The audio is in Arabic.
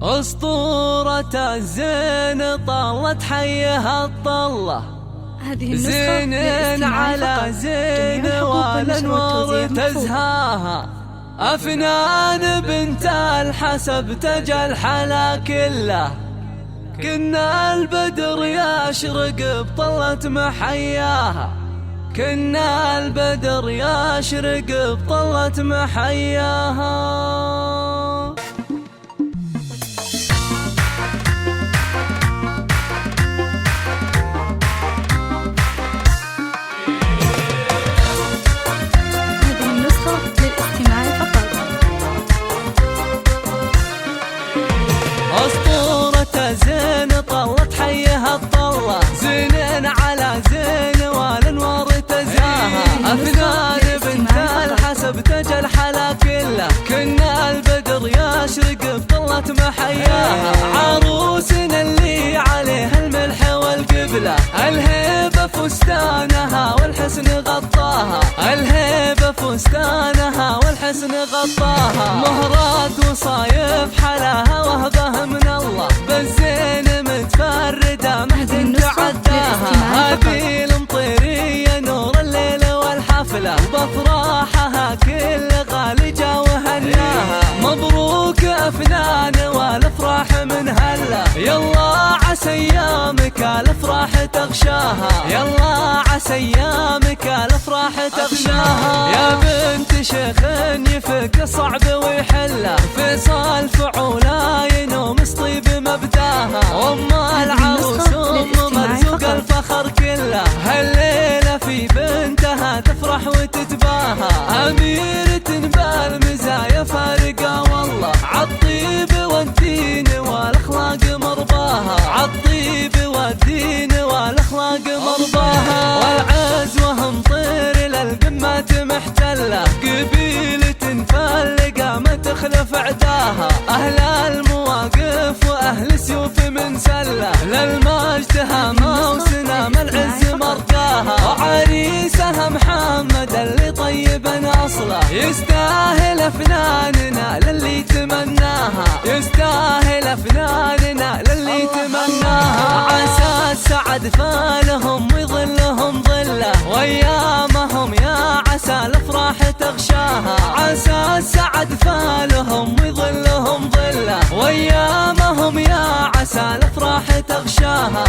أسطورة الزين طلت حيها الطلة، زين على زين والأنوار تزهاها، أفنان بنت الحسب تجى الحلا كله، كنا البدر يشرق بطلة محياها، كنا البدر يشرق بطلة محياها. أسطورة زين طلت حيها الطلة، زين على زين والأنوار تزهاها، أفنان بنت الحسب تجى الحلا كله، كنا البدر يشرق بطلة محياها، عروسنا اللي عليها الملح والقبلة، الهيبة فستانها والحسن غطاها، الهيبة فستانها والحسن غطاها، مهرات وصايف حلاها وهبه من الله، بالزين متفردة مهد تعداها، هذه المطيرية نور الليل والحفلة، بافراحها كل غالي جا وهناها، مبروك أفنان والافراح من هلا، يلا عسى ايامك الافراح تغشاها، يلا عسى ايامك الافراح تغشاها، يا بنت شيخ يفك صعب ويحله، فيصل فعولا ينوم طيب مبداها، ام العروس ام مرزوق الفخر كله، هالليله في بنتها تفرح وتتباهى، اميرة بالمزايا فارقه والله، عالطيب والدين والاخلاق مرضاها، عالطيب والدين والاخلاق مرضاها، والعز وهم طير للقمات محتله، قبيلة فالقه ما تخلف عداها، اهل المواقف واهل السيوف من سله، للمجد هامه وسنام العز مرقاها، وعريسها محمد اللي طيب اصله، يستاهل افناننا للي تمناها، يستاهل افناننا للي تمناها، عسى السعد فالهم ويظلهم ظله، وايامهم يا عسى الافراح تغشاها، عسى السعد فالهم ويظلهم ظله، وايامهم يا عسى الافراح تغشاها.